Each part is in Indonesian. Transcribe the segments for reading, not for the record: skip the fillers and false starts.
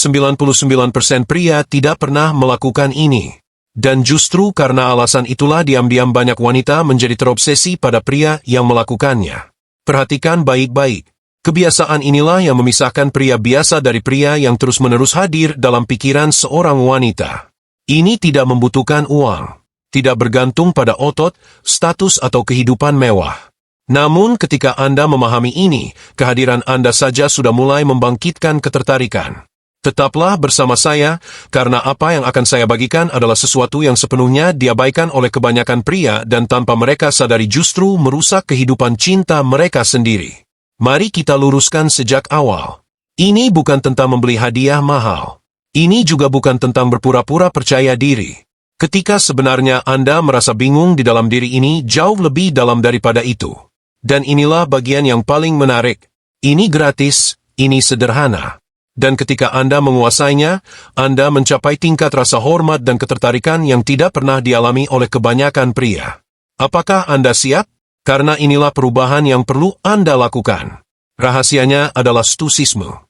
99% pria tidak pernah melakukan ini. Dan justru karena alasan itulah diam-diam banyak wanita menjadi terobsesi pada pria yang melakukannya. Perhatikan baik-baik. Kebiasaan inilah yang memisahkan pria biasa dari pria yang terus-menerus hadir dalam pikiran seorang wanita. Ini tidak membutuhkan uang, tidak bergantung pada otot, status atau kehidupan mewah. Namun ketika Anda memahami ini, kehadiran Anda saja sudah mulai membangkitkan ketertarikan. Tetaplah bersama saya, karena apa yang akan saya bagikan adalah sesuatu yang sepenuhnya diabaikan oleh kebanyakan pria dan tanpa mereka sadari justru merusak kehidupan cinta mereka sendiri. Mari kita luruskan sejak awal. Ini bukan tentang membeli hadiah mahal. Ini juga bukan tentang berpura-pura percaya diri. Ketika sebenarnya Anda merasa bingung di dalam diri ini jauh lebih dalam daripada itu. Dan inilah bagian yang paling menarik. Ini gratis, ini sederhana. Dan ketika Anda menguasainya, Anda mencapai tingkat rasa hormat dan ketertarikan yang tidak pernah dialami oleh kebanyakan pria. Apakah Anda siap? Karena inilah perubahan yang perlu Anda lakukan. Rahasianya adalah stoisisme.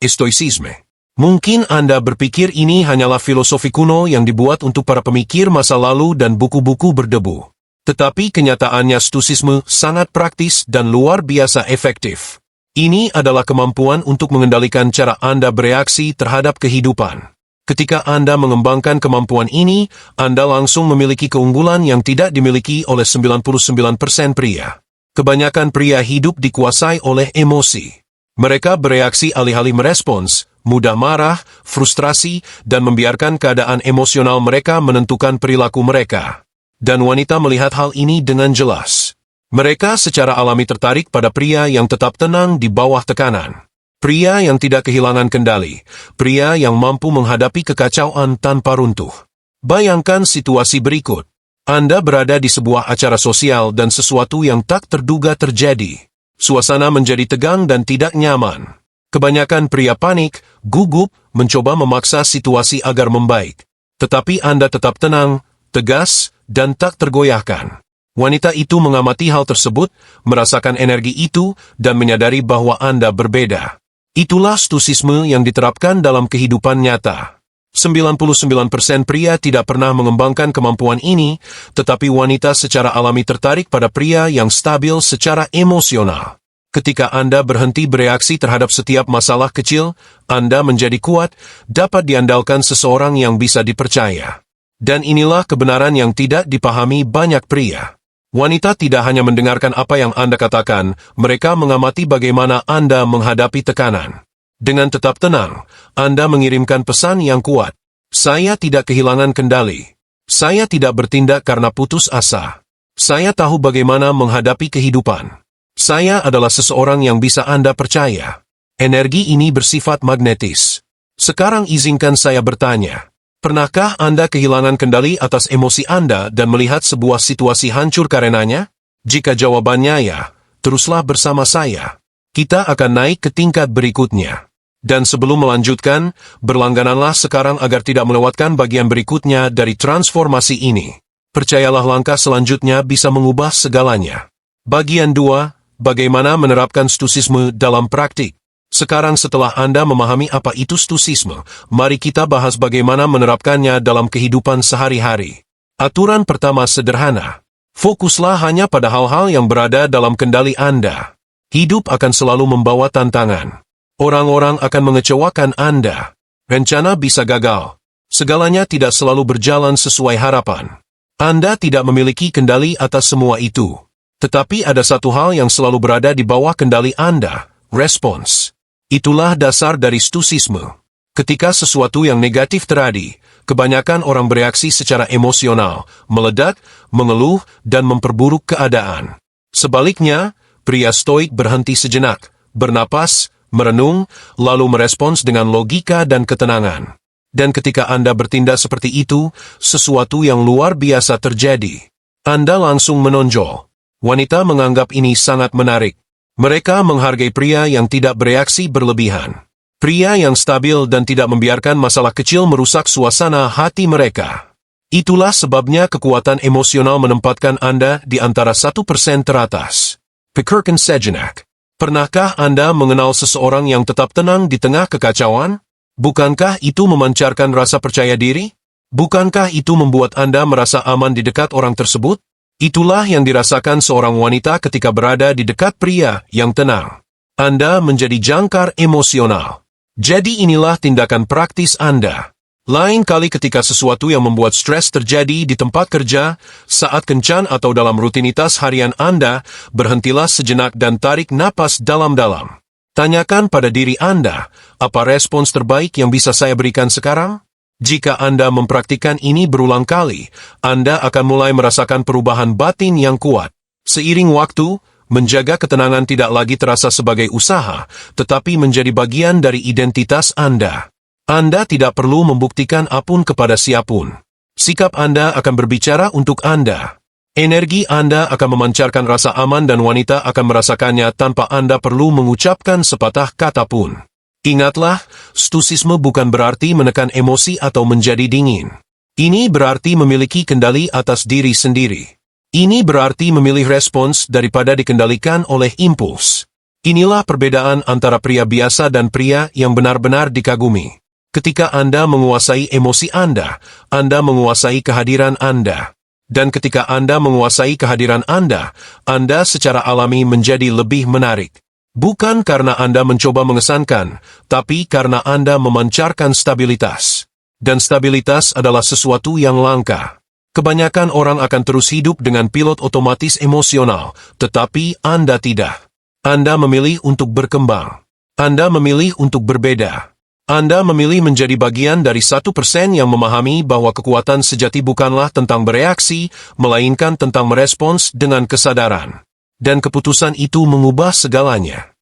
Stoicisme. Mungkin Anda berpikir ini hanyalah filosofi kuno yang dibuat untuk para pemikir masa lalu dan buku-buku berdebu. Tetapi kenyataannya stoicisme sangat praktis dan luar biasa efektif. Ini adalah kemampuan untuk mengendalikan cara Anda bereaksi terhadap kehidupan. Ketika Anda mengembangkan kemampuan ini, Anda langsung memiliki keunggulan yang tidak dimiliki oleh 99% pria. Kebanyakan pria hidup dikuasai oleh emosi. Mereka bereaksi alih-alih merespons, mudah marah, frustrasi, dan membiarkan keadaan emosional mereka menentukan perilaku mereka. Dan wanita melihat hal ini dengan jelas. Mereka secara alami tertarik pada pria yang tetap tenang di bawah tekanan. Pria yang tidak kehilangan kendali, pria yang mampu menghadapi kekacauan tanpa runtuh. Bayangkan situasi berikut. Anda berada di sebuah acara sosial dan sesuatu yang tak terduga terjadi. Suasana menjadi tegang dan tidak nyaman. Kebanyakan pria panik, gugup, mencoba memaksa situasi agar membaik. Tetapi Anda tetap tenang, tegas, dan tak tergoyahkan. Wanita itu mengamati hal tersebut, merasakan energi itu, dan menyadari bahwa Anda berbeda. Itulah stoicisme yang diterapkan dalam kehidupan nyata. 99% pria tidak pernah mengembangkan kemampuan ini, tetapi wanita secara alami tertarik pada pria yang stabil secara emosional. Ketika Anda berhenti bereaksi terhadap setiap masalah kecil, Anda menjadi kuat, dapat diandalkan seseorang yang bisa dipercaya. Dan inilah kebenaran yang tidak dipahami banyak pria. Wanita tidak hanya mendengarkan apa yang Anda katakan, mereka mengamati bagaimana Anda menghadapi tekanan. Dengan tetap tenang, Anda mengirimkan pesan yang kuat. Saya tidak kehilangan kendali. Saya tidak bertindak karena putus asa. Saya tahu bagaimana menghadapi kehidupan. Saya adalah seseorang yang bisa Anda percaya. Energi ini bersifat magnetis. Sekarang izinkan saya bertanya. Pernahkah Anda kehilangan kendali atas emosi Anda dan melihat sebuah situasi hancur karenanya? Jika jawabannya ya, teruslah bersama saya. Kita akan naik ke tingkat berikutnya. Dan sebelum melanjutkan, berlanggananlah sekarang agar tidak melewatkan bagian berikutnya dari transformasi ini. Percayalah langkah selanjutnya bisa mengubah segalanya. Bagian 2, bagaimana menerapkan stoicisme dalam praktik. Sekarang setelah Anda memahami apa itu stoicisme, mari kita bahas bagaimana menerapkannya dalam kehidupan sehari-hari. Aturan pertama sederhana. Fokuslah hanya pada hal-hal yang berada dalam kendali Anda. Hidup akan selalu membawa tantangan. Orang-orang akan mengecewakan Anda. Rencana bisa gagal. Segalanya tidak selalu berjalan sesuai harapan. Anda tidak memiliki kendali atas semua itu. Tetapi ada satu hal yang selalu berada di bawah kendali Anda, respons. Itulah dasar dari stoicisme. Ketika sesuatu yang negatif terjadi, kebanyakan orang bereaksi secara emosional, meledak, mengeluh, dan memperburuk keadaan. Sebaliknya, pria stoik berhenti sejenak, bernapas, merenung, lalu merespons dengan logika dan ketenangan. Dan ketika Anda bertindak seperti itu, sesuatu yang luar biasa terjadi. Anda langsung menonjol. Wanita menganggap ini sangat menarik. Mereka menghargai pria yang tidak bereaksi berlebihan. Pria yang stabil dan tidak membiarkan masalah kecil merusak suasana hati mereka. Itulah sebabnya kekuatan emosional menempatkan Anda di antara 1% teratas. Pikirkan sejenak. Pernahkah Anda mengenal seseorang yang tetap tenang di tengah kekacauan? Bukankah itu memancarkan rasa percaya diri? Bukankah itu membuat Anda merasa aman di dekat orang tersebut? Itulah yang dirasakan seorang wanita ketika berada di dekat pria yang tenang. Anda menjadi jangkar emosional. Jadi inilah tindakan praktis Anda. Lain kali ketika sesuatu yang membuat stres terjadi di tempat kerja, saat kencan atau dalam rutinitas harian Anda, berhentilah sejenak dan tarik napas dalam-dalam. Tanyakan pada diri Anda, apa respons terbaik yang bisa saya berikan sekarang? Jika Anda mempraktikkan ini berulang kali, Anda akan mulai merasakan perubahan batin yang kuat. Seiring waktu, menjaga ketenangan tidak lagi terasa sebagai usaha, tetapi menjadi bagian dari identitas Anda. Anda tidak perlu membuktikan apapun kepada siapapun. Sikap Anda akan berbicara untuk Anda. Energi Anda akan memancarkan rasa aman dan wanita akan merasakannya tanpa Anda perlu mengucapkan sepatah kata pun. Ingatlah, stoicisme bukan berarti menekan emosi atau menjadi dingin. Ini berarti memiliki kendali atas diri sendiri. Ini berarti memilih respons daripada dikendalikan oleh impuls. Inilah perbedaan antara pria biasa dan pria yang benar-benar dikagumi. Ketika Anda menguasai emosi Anda menguasai kehadiran Anda. Dan ketika Anda menguasai kehadiran Anda secara alami menjadi lebih menarik. Bukan karena Anda mencoba mengesankan, tapi karena Anda memancarkan stabilitas. Dan stabilitas adalah sesuatu yang langka. Kebanyakan orang akan terus hidup dengan pilot otomatis emosional, tetapi Anda tidak. Anda memilih untuk berkembang. Anda memilih untuk berbeda. Anda memilih menjadi bagian dari 1% yang memahami bahwa kekuatan sejati bukanlah tentang bereaksi, melainkan tentang merespons dengan kesadaran. Dan keputusan itu mengubah segalanya.